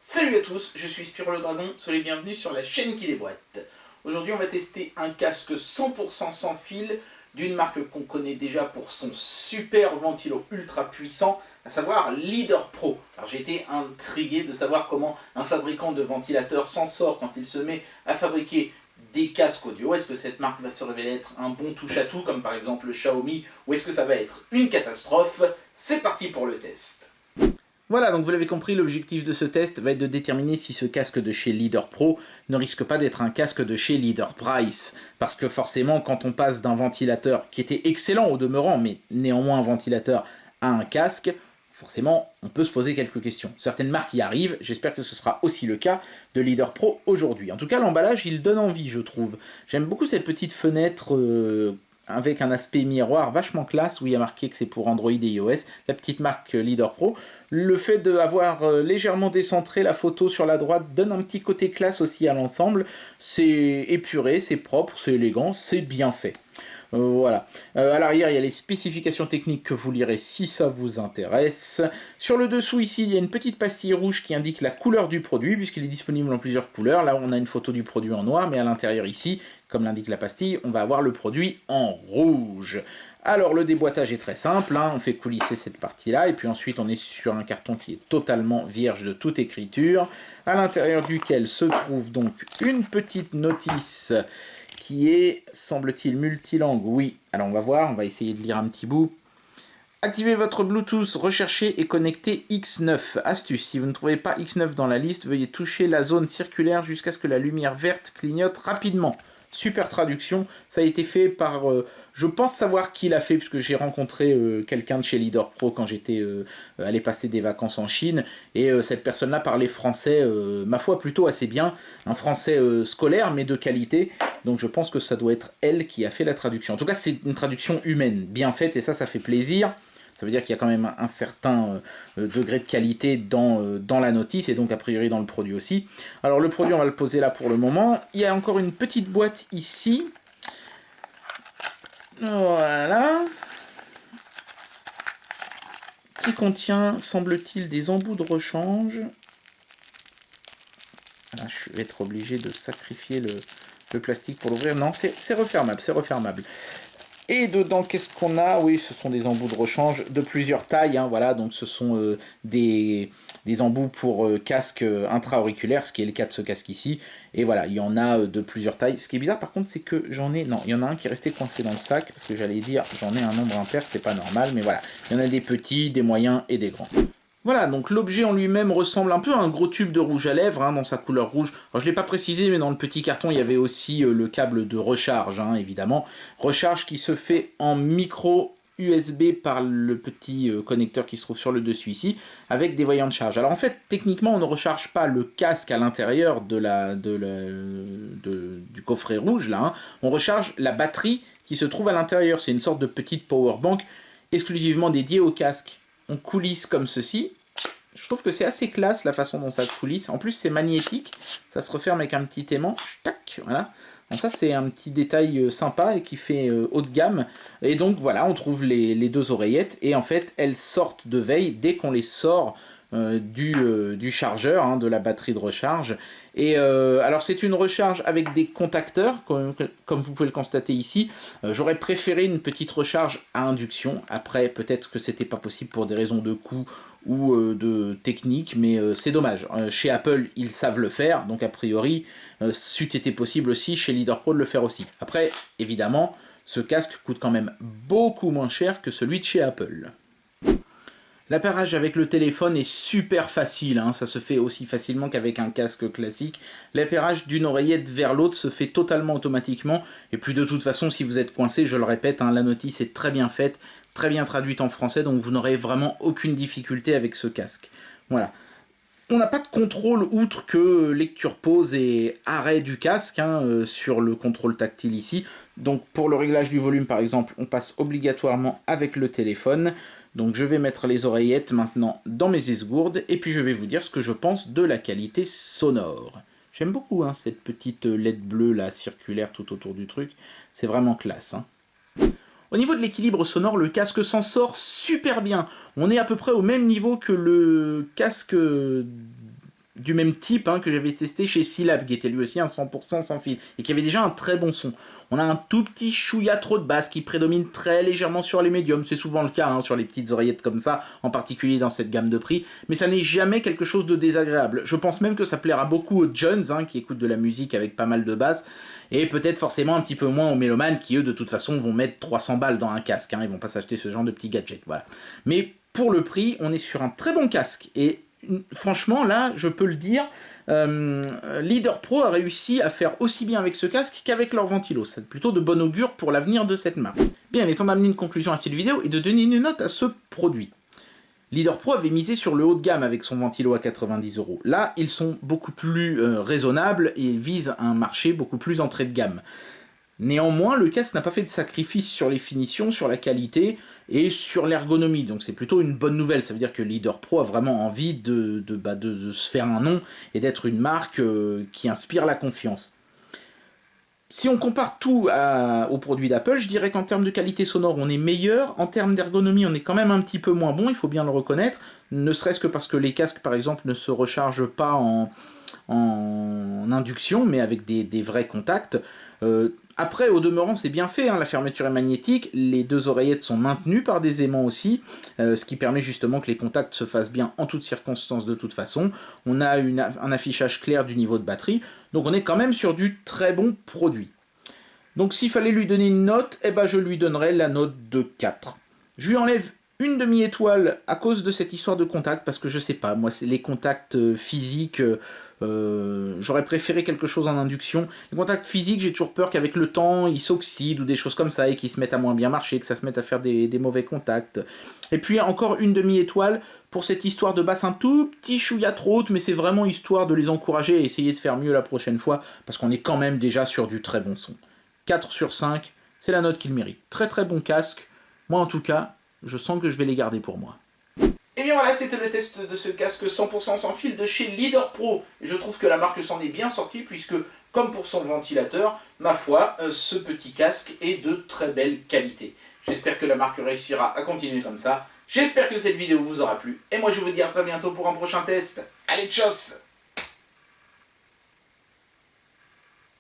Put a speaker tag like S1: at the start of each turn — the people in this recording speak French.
S1: Salut à tous, je suis Spyro le Dragon, soyez les bienvenus sur la chaîne qui déboîte. Aujourd'hui on va tester un casque 100% sans fil d'une marque qu'on connaît déjà pour son super ventilo ultra puissant, à savoir Leader Pro. Alors j'ai été intrigué de savoir comment un fabricant de ventilateurs s'en sort quand il se met à fabriquer des casques audio. Est-ce que cette marque va se révéler être un bon touche-à-tout comme par exemple le Xiaomi, ou est-ce que ça va être une catastrophe? C'est parti pour le test. Voilà, donc vous l'avez compris, l'objectif de ce test va être de déterminer si ce casque de chez Leader Pro ne risque pas d'être un casque de chez Leader Price. Parce que forcément, quand on passe d'un ventilateur qui était excellent au demeurant, mais néanmoins un ventilateur, à un casque, forcément, on peut se poser quelques questions. Certaines marques y arrivent, j'espère que ce sera aussi le cas de Leader Pro aujourd'hui. En tout cas, l'emballage, il donne envie, je trouve. J'aime beaucoup cette petite fenêtre avec un aspect miroir vachement classe, où il y a marqué que c'est pour Android et iOS, la petite marque Leader Pro. Le fait d'avoir légèrement décentré la photo sur la droite donne un petit côté classe aussi à l'ensemble. C'est épuré, c'est propre, c'est élégant, c'est bien fait. Voilà. À l'arrière, il y a les spécifications techniques que vous lirez si ça vous intéresse. Sur le dessous, ici, il y a une petite pastille rouge qui indique la couleur du produit, puisqu'il est disponible en plusieurs couleurs. Là, on a une photo du produit en noir, mais à l'intérieur, ici, comme l'indique la pastille, on va avoir le produit en rouge. Alors, le déboîtage est très simple, hein. On fait coulisser cette partie-là, et puis ensuite, on est sur un carton qui est totalement vierge de toute écriture, à l'intérieur duquel se trouve donc une petite notice qui est, semble-t-il, multilangue. Oui, alors on va voir, on va essayer de lire un petit bout. Activez votre Bluetooth, recherchez et connectez X9. Astuce, si vous ne trouvez pas X9 dans la liste, veuillez toucher la zone circulaire jusqu'à ce que la lumière verte clignote rapidement. Super traduction, ça a été fait par, je pense savoir qui l'a fait, puisque j'ai rencontré quelqu'un de chez Leader Pro quand j'étais allé passer des vacances en Chine, et cette personne-là parlait français, ma foi, plutôt assez bien, un français scolaire, mais de qualité, donc je pense que ça doit être elle qui a fait la traduction. En tout cas, c'est une traduction humaine, bien faite, et ça fait plaisir. Ça veut dire qu'il y a quand même un certain degré de qualité dans la notice, et donc a priori dans le produit aussi. Alors le produit, on va le poser là pour le moment. Il y a encore une petite boîte ici. Voilà. Qui contient, semble-t-il, des embouts de rechange. Là, je vais être obligé de sacrifier le plastique pour l'ouvrir. Non, c'est refermable, c'est refermable. Et dedans, qu'est-ce qu'on a? Oui, ce sont des embouts de rechange de plusieurs tailles, hein, voilà, donc ce sont des embouts pour casque intra-auriculaire, ce qui est le cas de ce casque ici. Et voilà, il y en a de plusieurs tailles. Ce qui est bizarre par contre, c'est que j'en ai... Non, il y en a un qui est resté coincé dans le sac, parce que j'allais dire, j'en ai un nombre impair, c'est pas normal, mais voilà. Il y en a des petits, des moyens et des grands. Voilà, donc l'objet en lui-même ressemble un peu à un gros tube de rouge à lèvres, hein, dans sa couleur rouge. Alors je ne l'ai pas précisé, mais dans le petit carton, il y avait aussi le câble de recharge, hein, évidemment. Recharge qui se fait en micro USB par le petit connecteur qui se trouve sur le dessus ici, avec des voyants de charge. Alors en fait, techniquement, on ne recharge pas le casque à l'intérieur du coffret rouge, là. Hein. On recharge la batterie qui se trouve à l'intérieur. C'est une sorte de petite power bank exclusivement dédiée au casque. On coulisse comme ceci. Je trouve que c'est assez classe la façon dont ça se coulisse. En plus, c'est magnétique. Ça se referme avec un petit aimant. Tac, voilà. Donc ça, c'est un petit détail sympa et qui fait haut de gamme. Et donc, voilà, on trouve les deux oreillettes. Et en fait, elles sortent de veille dès qu'on les sort du chargeur, hein, de la batterie de recharge. Et alors c'est une recharge avec des contacteurs, comme vous pouvez le constater ici. J'aurais préféré une petite recharge à induction. Après, peut-être que c'était pas possible pour des raisons de coût ou de technique, mais c'est dommage. Chez Apple, ils savent le faire, donc a priori, c'eût été possible aussi chez Leader Pro de le faire aussi. Après, évidemment, ce casque coûte quand même beaucoup moins cher que celui de chez Apple. L'appairage avec le téléphone est super facile, hein, ça se fait aussi facilement qu'avec un casque classique. L'appairage d'une oreillette vers l'autre se fait totalement automatiquement, et puis de toute façon, si vous êtes coincé, je le répète, hein, la notice est très bien faite, très bien traduite en français, donc vous n'aurez vraiment aucune difficulté avec ce casque. Voilà. On n'a pas de contrôle outre que lecture-pause et arrêt du casque, hein, sur le contrôle tactile ici. Donc pour le réglage du volume par exemple, on passe obligatoirement avec le téléphone. Donc je vais mettre les oreillettes maintenant dans mes esgourdes, et puis je vais vous dire ce que je pense de la qualité sonore. J'aime beaucoup, hein, cette petite LED bleue là, circulaire tout autour du truc, c'est vraiment classe. Hein. Au niveau de l'équilibre sonore, le casque s'en sort super bien. On est à peu près au même niveau que le casque du même type que j'avais testé chez Syllab, qui était lui aussi un 100% sans fil, et qui avait déjà un très bon son. On a un tout petit chouïa trop de basse qui prédomine très légèrement sur les médiums, c'est souvent le cas sur les petites oreillettes comme ça, en particulier dans cette gamme de prix, mais ça n'est jamais quelque chose de désagréable. Je pense même que ça plaira beaucoup aux jeunes qui écoutent de la musique avec pas mal de basse, et peut-être forcément un petit peu moins aux mélomanes qui eux de toute façon vont mettre 300 balles dans un casque, ils vont pas s'acheter ce genre de petits gadgets, voilà. Mais pour le prix, on est sur un très bon casque, et franchement, là, je peux le dire, Leader Pro a réussi à faire aussi bien avec ce casque qu'avec leur ventilo. C'est plutôt de bon augure pour l'avenir de cette marque. Bien, il est temps d'amener une conclusion à cette vidéo et de donner une note à ce produit. Leader Pro avait misé sur le haut de gamme avec son ventilo à 90 €. Là, ils sont beaucoup plus raisonnables et ils visent un marché beaucoup plus entrée de gamme. Néanmoins, le casque n'a pas fait de sacrifice sur les finitions, sur la qualité et sur l'ergonomie, donc c'est plutôt une bonne nouvelle. Ça veut dire que Leader Pro a vraiment envie de se faire un nom et d'être une marque qui inspire la confiance. Si on compare tout aux produits d'Apple, je dirais qu'en termes de qualité sonore, on est meilleur. En termes d'ergonomie, on est quand même un petit peu moins bon, il faut bien le reconnaître. Ne serait-ce que parce que les casques, par exemple, ne se rechargent pas en induction, mais avec des vrais contacts. Après, au demeurant, c'est bien fait, la fermeture est magnétique, les deux oreillettes sont maintenues par des aimants aussi, ce qui permet justement que les contacts se fassent bien en toutes circonstances de toute façon. On a un affichage clair du niveau de batterie, donc on est quand même sur du très bon produit. Donc s'il fallait lui donner une note, je lui donnerais la note de 4. Je lui enlève une demi-étoile à cause de cette histoire de contact, parce que je sais pas, moi c'est les contacts physiques, j'aurais préféré quelque chose en induction. Les contacts physiques, j'ai toujours peur qu'avec le temps, ils s'oxydent ou des choses comme ça, et qu'ils se mettent à moins bien marcher, que ça se mette à faire des mauvais contacts. Et puis encore une demi-étoile pour cette histoire de basse un tout petit chouïa trop haute, mais c'est vraiment histoire de les encourager à essayer de faire mieux la prochaine fois, parce qu'on est quand même déjà sur du très bon son. 4 sur 5, c'est la note qu'il mérite. Très très bon casque, moi en tout cas, je sens que je vais les garder pour moi. Et bien voilà, c'était le test de ce casque 100% sans fil de chez Leader Pro. Je trouve que la marque s'en est bien sortie puisque, comme pour son ventilateur, ma foi, ce petit casque est de très belle qualité. J'espère que la marque réussira à continuer comme ça. J'espère que cette vidéo vous aura plu. Et moi je vous dis à très bientôt pour un prochain test. Allez, tchuss!